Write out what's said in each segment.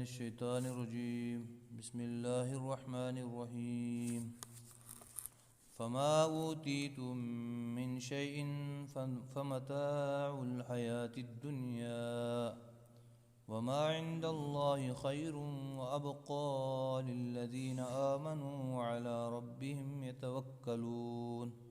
الشيطان الرجيم بسم الله الرحمن الرحيم فما أوتيتم من شيء فمتاع الحياة الدنيا وما عند الله خير وأبقى للذين آمنوا وعلى ربهم يتوكلون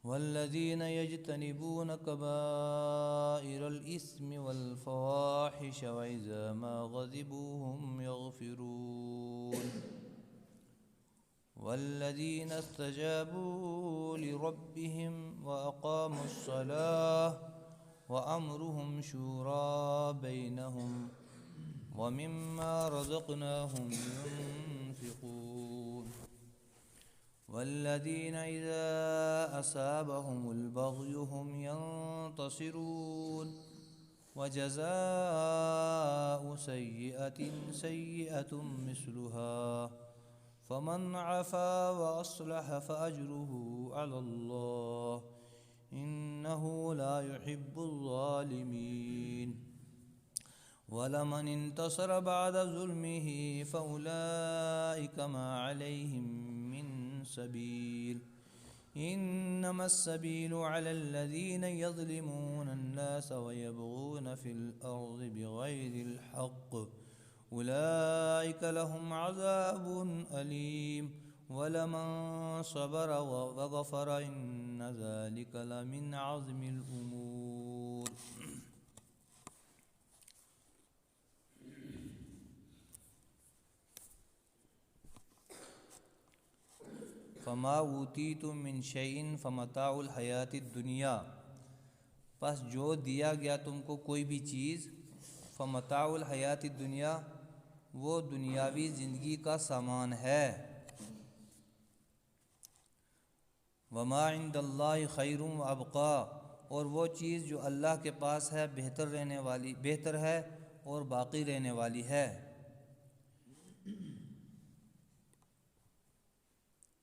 والذين يجتنبون كبائر الإثم والفواحش وإذا ما غضبوا هم يغفرون والذين استجابوا لربهم وأقاموا الصلاة وأمرهم شورى بينهم ومما رزقناهم ينفقون والذين إذا أصابهم البغي هم ينتصرون وجزاء سيئة سيئة مثلها فمن عفا وأصلح فأجره على الله إنه لا يحب الظالمين ولمن انتصر بعد ظلمه فأولئك ما عليهم من سبيل إنما السبيل على الذين يظلمون الناس ويبغون في الأرض بغير الحق أولئك لهم عذاب أليم ولمن صبر وغفر إن ذلك لمن عزم الأمور فما اوتیتم من شیء فمتاع الحیات الدنیا، پس جو دیا گیا تم کو کوئی بھی چیز، فمتاع الحیات الدنیا وہ دنیاوی زندگی کا سامان ہے، وما عند اللہ خیر وابقا اور وہ چیز جو اللہ کے پاس ہے بہتر ہے اور باقی رہنے والی ہے۔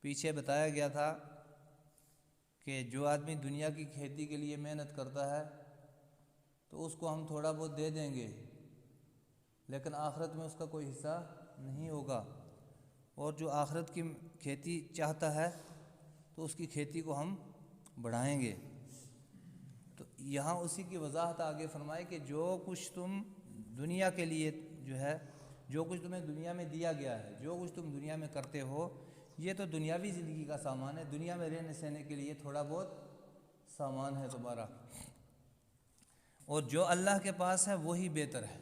پیچھے بتایا گیا تھا کہ جو آدمی دنیا کی کھیتی کے لیے محنت کرتا ہے تو اس کو ہم تھوڑا بہت دے دیں گے، لیکن آخرت میں اس کا کوئی حصہ نہیں ہوگا، اور جو آخرت کی کھیتی چاہتا ہے تو اس کی کھیتی کو ہم بڑھائیں گے۔ تو یہاں اسی کی وضاحت آگے فرمائے کہ جو کچھ تم دنیا کے لیے جو کچھ تمہیں دنیا میں دیا گیا ہے، جو کچھ تم دنیا میں کرتے ہو، یہ تو دنیاوی زندگی کا سامان ہے، دنیا میں رہنے سہنے کے لیے تھوڑا بہت سامان ہے تمہارا، اور جو اللہ کے پاس ہے وہی بہتر ہے۔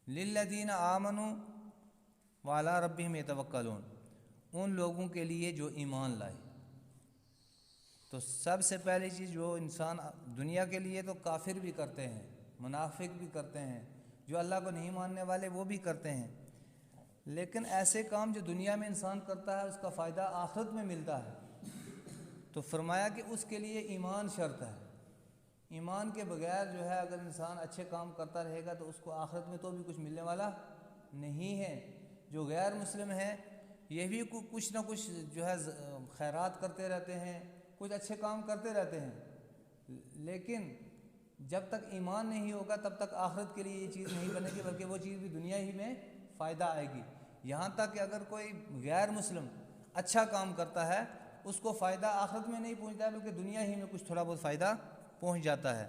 للذین آمنوا وعلی ربہم یتوکلون، ان لوگوں کے لیے جو ایمان لائے۔ تو سب سے پہلی چیز جو انسان دنیا کے لیے تو کافر بھی کرتے ہیں، منافق بھی کرتے ہیں، جو اللہ کو نہیں ماننے والے وہ بھی کرتے ہیں، لیکن ایسے کام جو دنیا میں انسان کرتا ہے اس کا فائدہ آخرت میں ملتا ہے، تو فرمایا کہ اس کے لیے ایمان شرط ہے۔ ایمان کے بغیر جو ہے اگر انسان اچھے کام کرتا رہے گا تو اس کو آخرت میں تو بھی کچھ ملنے والا نہیں ہے۔ جو غیر مسلم ہیں یہ بھی کچھ نہ کچھ جو ہے خیرات کرتے رہتے ہیں، کچھ اچھے کام کرتے رہتے ہیں، لیکن جب تک ایمان نہیں ہوگا تب تک آخرت کے لیے یہ چیز نہیں بنے گی، بلکہ وہ چیز بھی دنیا ہی میں فائدہ آئے گی۔ یہاں تک کہ اگر کوئی غیر مسلم اچھا کام کرتا ہے اس کو فائدہ آخرت میں نہیں پہنچتا ہے، بلکہ دنیا ہی میں کچھ تھوڑا بہت فائدہ پہنچ جاتا ہے،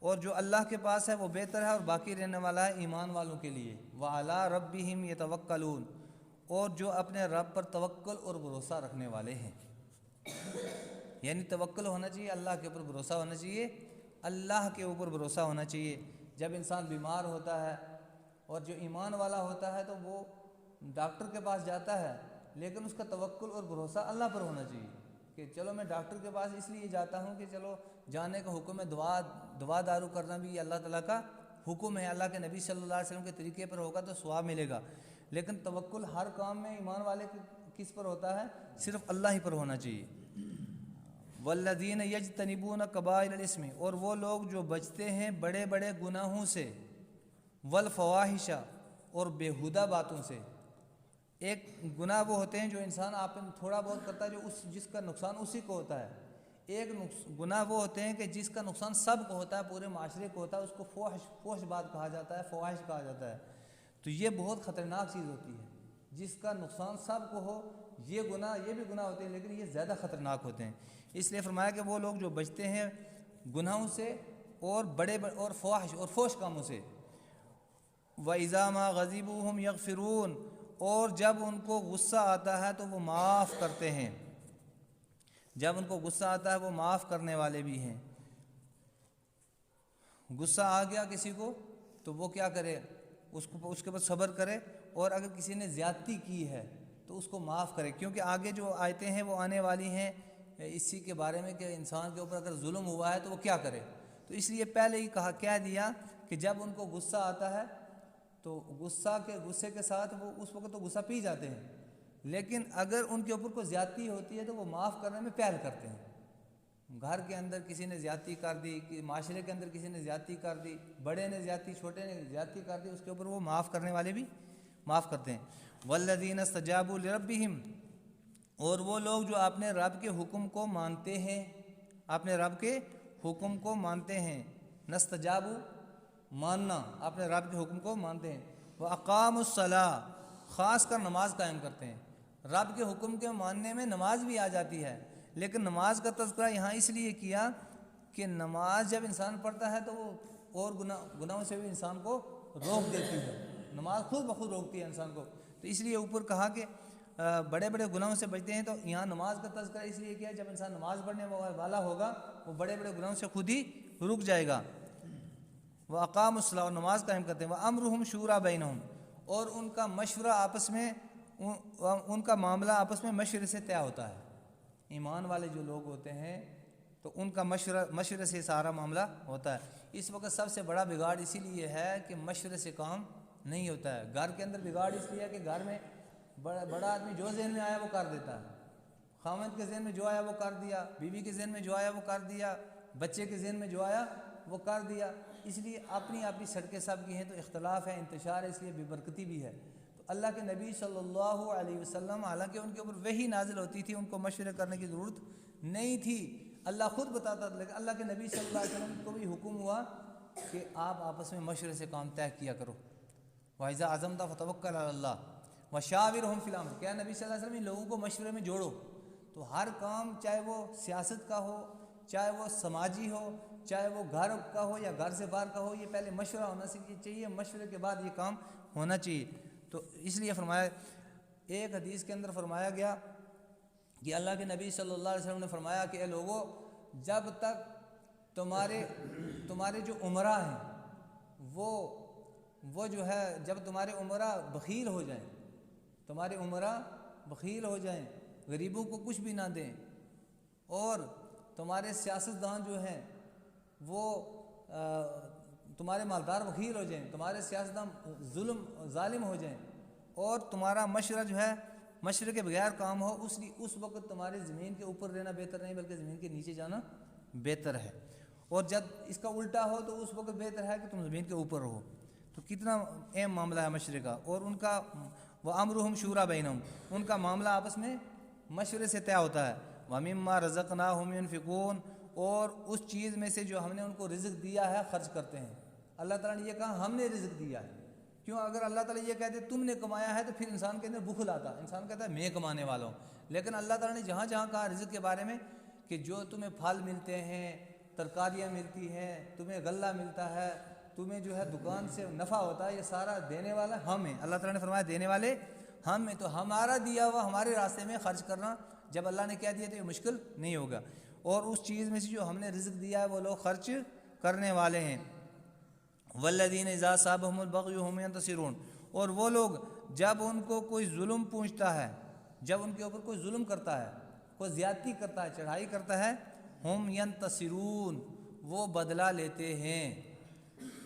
اور جو اللہ کے پاس ہے وہ بہتر ہے اور باقی رہنے والا ہے ایمان والوں کے لیے۔ وعلی ربہم یتوکلون، اور جو اپنے رب پر توکل اور بھروسہ رکھنے والے ہیں، یعنی توکل ہونا چاہیے، اللہ کے اوپر بھروسہ ہونا چاہیے، اللہ کے اوپر بھروسہ ہونا چاہیے۔ جب انسان بیمار ہوتا ہے اور جو ایمان والا ہوتا ہے تو وہ ڈاکٹر کے پاس جاتا ہے، لیکن اس کا توکل اور بھروسہ اللہ پر ہونا چاہیے کہ چلو میں ڈاکٹر کے پاس اس لیے جاتا ہوں کہ چلو جانے کا حکم ہے، دوا دارو کرنا بھی اللہ تعالیٰ کا حکم ہے، اللہ کے نبی صلی اللہ علیہ وسلم کے طریقے پر ہوگا تو ثواب ملے گا، لیکن توکل ہر کام میں ایمان والے کس پر ہوتا ہے؟ صرف اللہ ہی پر ہونا چاہیے۔ والذین یجتنبون کبائر الاسم، اور وہ لوگ جو بچتے ہیں بڑے بڑے گناہوں سے، والفواحش اور بیہودہ باتوں سے۔ ایک گناہ وہ ہوتے ہیں جو انسان آپ تھوڑا بہت کرتا ہے جو جس کا نقصان اسی کو ہوتا ہے، ایک گناہ وہ ہوتے ہیں کہ جس کا نقصان سب کو ہوتا ہے، پورے معاشرے کو ہوتا ہے، اس کو فحش بات کہا جاتا ہے، فواحش کہا جاتا ہے۔ تو یہ بہت خطرناک چیز ہوتی ہے، جس کا نقصان سب کو ہو۔ یہ بھی گناہ ہوتے ہیں، لیکن یہ زیادہ خطرناک ہوتے ہیں۔ اس لیے فرمایا کہ وہ لوگ جو بچتے ہیں گناہوں سے اور بڑے اور فحش کاموں سے۔ وَإِذَا مَا غَضِبُوا هُمْ يَغْفِرُونَ، اور جب ان کو غصہ آتا ہے تو وہ معاف کرتے ہیں۔ جب ان کو غصہ آتا ہے وہ معاف کرنے والے بھی ہیں۔ غصہ آ گیا کسی کو تو وہ کیا کرے، اس کے بعد صبر کرے، اور اگر کسی نے زیادتی کی ہے تو اس کو معاف کرے، کیونکہ آگے جو آیتیں ہیں وہ آنے والی ہیں اسی کے بارے میں کہ انسان کے اوپر اگر ظلم ہوا ہے تو وہ کیا کرے۔ تو اس لیے پہلے ہی کہہ دیا کہ جب ان کو غصہ آتا ہے تو غصے کے ساتھ وہ اس وقت تو غصہ پی جاتے ہیں، لیکن اگر ان کے اوپر کوئی زیادتی ہوتی ہے تو وہ معاف کرنے میں پہل کرتے ہیں۔ گھر کے اندر کسی نے زیادتی کر دی، معاشرے کے اندر کسی نے زیادتی کر دی، بڑے نے زیادتی، چھوٹے نے زیادتی کر دی، اس کے اوپر وہ معاف کرنے والے بھی معاف کرتے ہیں۔ والذین استجابوا لربہم، اور وہ لوگ جو اپنے رب کے حکم کو مانتے ہیں، اپنے رب کے حکم کو مانتے ہیں۔ نستجابوا ماننا، اپنے رب کے حکم کو مانتے ہیں۔ وَأَقَامُوا الصَّلَاةَ، خاص کر نماز قائم کرتے ہیں۔ رب کے حکم کے ماننے میں نماز بھی آ جاتی ہے، لیکن نماز کا تذکرہ یہاں اس لیے کیا کہ نماز جب انسان پڑھتا ہے تو وہ اور گناہوں سے بھی انسان کو روک دیتی ہے۔ نماز خود بخود روکتی ہے انسان کو، تو اس لیے اوپر کہا کہ بڑے بڑے گناہوں سے بچتے ہیں۔ تو یہاں نماز کا تذکرہ اس لیے کیا، جب انسان نماز پڑھنے والا ہوگا وہ بڑے بڑے گناہوں سے خود ہی رک جائے گا۔ وَأَقَامُوا الصَّلَاةَ، اور نماز قائم کرتے ہیں۔ وَأَمْرُهُمْ شُورَىٰ بَيْنَهُمْ، اور ان کا مشورہ آپس میں، ان کا معاملہ آپس میں مشورے سے طے ہوتا ہے۔ ایمان والے جو لوگ ہوتے ہیں تو ان کا مشورے سے سارا معاملہ ہوتا ہے۔ اس وقت سب سے بڑا بگاڑ اسی لیے ہے کہ مشورے سے کام نہیں ہوتا ہے۔ گھر کے اندر بگاڑ اس لیے ہے کہ گھر میں بڑا آدمی جو ذہن میں آیا وہ کر دیتا ہے۔ خاوند کے ذہن میں جو آیا وہ کر دیا، بیوی کے ذہن میں جو آیا وہ کر دیا، بچے کے ذہن میں جو آیا وہ کر دیا۔ اس لیے اپنی سڑکیں سب کی ہیں، تو اختلاف ہے، انتشار ہے، اس لیے بے برکتی بھی ہے۔ تو اللہ کے نبی صلی اللہ علیہ وسلم، حالانکہ ان کے اوپر وحی نازل ہوتی تھی، ان کو مشورے کرنے کی ضرورت نہیں تھی، اللہ خود بتاتا تھا، لیکن اللہ کے نبی صلی اللہ علیہ وسلم کو بھی حکم ہوا کہ آپ آپس میں مشورے سے کام طے کیا کرو۔ وَإِذَا عَزَمْتَ فَتَوَكَّلْ عَلَى اللَّهِ وَشَاوِرْهُمْ فِي الْأَمْرِ، کہ نبی صلی اللہ علیہ وسلم ان لوگوں کو مشورے میں جوڑو۔ تو ہر کام، چاہے وہ سیاست کا ہو، چاہے وہ سماجی ہو، چاہے وہ گھر کا ہو یا گھر سے باہر کا ہو، یہ پہلے مشورہ ہونا چاہیے، مشورے کے بعد یہ کام ہونا چاہیے۔ تو اس لیے فرمایا، ایک حدیث کے اندر فرمایا گیا کہ اللہ کے نبی صلی اللہ علیہ وسلم نے فرمایا کہ اے لوگو، جب تک تمہارے جو عمرا ہیں وہ جو ہے، جب تمہارے عمرا بخیل ہو جائیں، تمہارے عمرا بخیل ہو جائیں، غریبوں کو کچھ بھی نہ دیں، اور تمہارے سیاستدان جو ہیں وہ تمہارے مالدار بخیل ہو جائیں، تمہارے سیاستدان ظالم ہو جائیں، اور تمہارا مشورہ جو ہے مشورے کے بغیر کام ہو، اس وقت تمہارے زمین کے اوپر رہنا بہتر نہیں بلکہ زمین کے نیچے جانا بہتر ہے۔ اور جب اس کا الٹا ہو تو اس وقت بہتر ہے کہ تم زمین کے اوپر رہو۔ تو کتنا اہم معاملہ ہے مشورے کا۔ اور ان کا وَأَمْرُهُمْ شُورَىٰ بَيْنَهُمْ، ان کا معاملہ آپس میں مشورے سے طے ہوتا ہے۔ وَمِمَّا رَزَقْنَاهُمْ يُنْفِقُونَ، اور اس چیز میں سے جو ہم نے ان کو رزق دیا ہے خرچ کرتے ہیں۔ اللہ تعالیٰ نے یہ کہا ہم نے رزق دیا ہے، کیوں؟ اگر اللہ تعالیٰ یہ کہتے تم نے کمایا ہے تو پھر انسان کے اندر بخل آتا، انسان کہتا ہے میں کمانے والا ہوں۔ لیکن اللہ تعالیٰ نے جہاں جہاں کہا رزق کے بارے میں کہ جو تمہیں پھل ملتے ہیں، ترکاریاں ملتی ہیں، تمہیں غلہ ملتا ہے، تمہیں جو ہے دکان سے نفع ہوتا ہے، یہ سارا دینے والا ہم ہیں۔ اللہ تعالیٰ نے فرمایا دینے والے ہم ہیں، تو ہمارا دیا ہوا ہمارے راستے میں خرچ کرنا، جب اللہ نے کہہ دیا تو یہ مشکل نہیں ہوگا۔ اور اس چیز میں سے جو ہم نے رزق دیا ہے وہ لوگ خرچ کرنے والے ہیں۔ والذین اذا اصابهم البغی هم ينتصرون، اور وہ لوگ جب ان کو کوئی ظلم پہنچتا ہے، جب ان کے اوپر کوئی ظلم کرتا ہے، کوئی زیادتی کرتا ہے، چڑھائی کرتا ہے، ہم ینتصرون، وہ بدلہ لیتے ہیں۔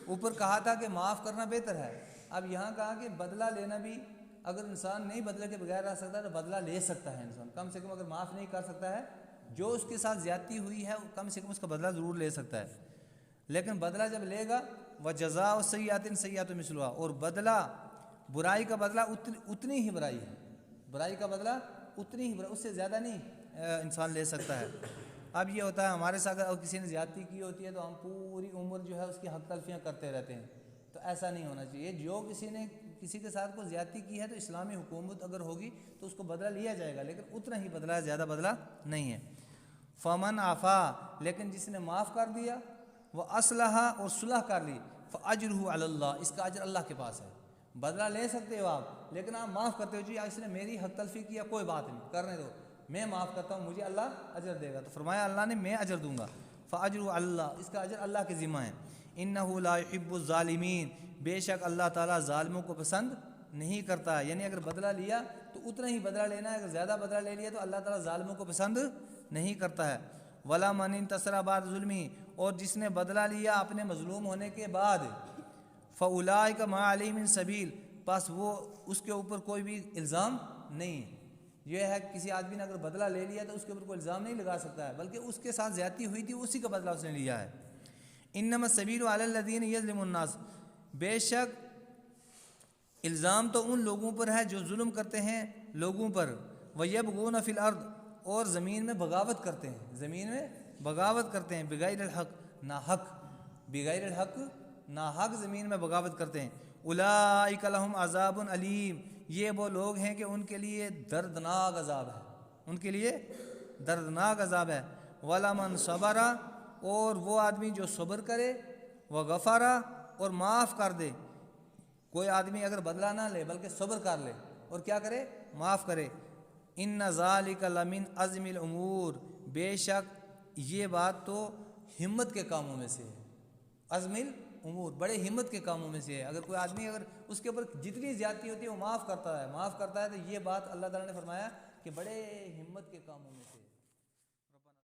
اوپر کہا تھا کہ معاف کرنا بہتر ہے، اب یہاں کہا کہ بدلہ لینا بھی، اگر انسان نہیں بدلے کے بغیر رہ سکتا تو بدلہ لے سکتا ہے انسان، کم سے کم اگر معاف نہیں کر سکتا ہے، جو اس کے ساتھ زیادتی ہوئی ہے کم سے کم اس کا بدلہ ضرور لے سکتا ہے۔ لیکن بدلہ جب لے گا وَجَزَاءُ سَیِّئَةٍ سَیِّئَةٌ مِثْلُهَا، اور بدلہ، برائی کا بدلہ اتنی ہی برائی ہے، برائی کا بدلہ اتنی ہی برائی، اس سے زیادہ نہیں انسان لے سکتا ہے۔ اب یہ ہوتا ہے ہمارے ساتھ اگر کسی نے زیادتی کی ہوتی ہے تو ہم پوری عمر جو ہے اس کی حق تلفیاں کرتے رہتے ہیں، تو ایسا نہیں ہونا چاہیے۔ جو کسی نے کسی کے ساتھ کوئی زیادتی کی ہے تو اسلامی حکومت اگر ہوگی تو اس کو بدلہ لیا جائے گا، لیکن اتنا ہی بدلہ ہے، زیادہ بدلہ نہیں ہے۔ فمن عفا، لیکن جس نے معاف کر دیا، وہ اصلح اور صلح کر لی، فاجرہ علی اللہ، اس کا اجر اللہ کے پاس ہے۔ بدلہ لے سکتے ہو آپ، لیکن آپ معاف کرتے ہو، جی اس نے میری حق تلفی کیا، کوئی بات نہیں، کرنے دو، میں معاف کرتا ہوں، مجھے اللہ اجر دے گا۔ تو فرمایا اللہ نے میں اجر دوں گا، فاجرہ علی اللہ، اس کا اجر اللہ کے ذمہ ہے۔ انہ لا یحب الظالمین، بے شک اللہ تعالیٰ ظالموں کو پسند نہیں کرتا ہے، یعنی اگر بدلہ لیا تو اتنا ہی بدلہ لینا ہے، اگر زیادہ بدلہ لے لیا تو اللہ تعالیٰ ظالموں کو پسند نہیں کرتا ہے۔ ولا من انتصر بعد ظلمی، اور جس نے بدلہ لیا اپنے مظلوم ہونے کے بعد، فاولئک ما علیہم من سبیل، بس وہ اس کے اوپر کوئی بھی الزام نہیں ہے۔ یہ ہے کسی آدمی نے اگر بدلہ لے لیا تو اس کے اوپر کوئی الزام نہیں لگا سکتا ہے، بلکہ اس کے ساتھ زیادتی ہوئی تھی اسی کا بدلہ اس نے لیا ہے۔ انما السبیل علی الذین یظلمون الناس، بے شک الزام تو ان لوگوں پر ہے جو ظلم کرتے ہیں لوگوں پر، وَيَبْغُونَ فِي الْأَرْضِ، اور زمین میں بغاوت کرتے ہیں، زمین میں بغاوت کرتے ہیں، بغیر الحق، ناحق، بغیر الحق، ناحق زمین میں بغاوت کرتے ہیں۔ اولئک لہم عذاب علیم، یہ وہ لوگ ہیں کہ ان کے لیے دردناک عذاب ہے، ان کے لیے دردناک عذاب ہے۔ وَلَمَنْ صَبَرَ، اور وہ آدمی جو صبر کرے، وَغَفَرَ، اور معاف کر دے۔ کوئی آدمی اگر بدلہ نہ لے بلکہ صبر کر لے اور کیا کرے، معاف کرے، ان ذالک لمن عزم الامور، بے شک یہ بات تو ہمت کے کاموں میں سے ہے، عزم الامور، بڑے ہمت کے کاموں میں سے ہے۔ اگر کوئی آدمی اگر اس کے اوپر جتنی زیادتی ہوتی ہے وہ معاف کرتا ہے تو یہ بات اللہ تعالیٰ نے فرمایا کہ بڑے ہمت کے کاموں میں سے ہے۔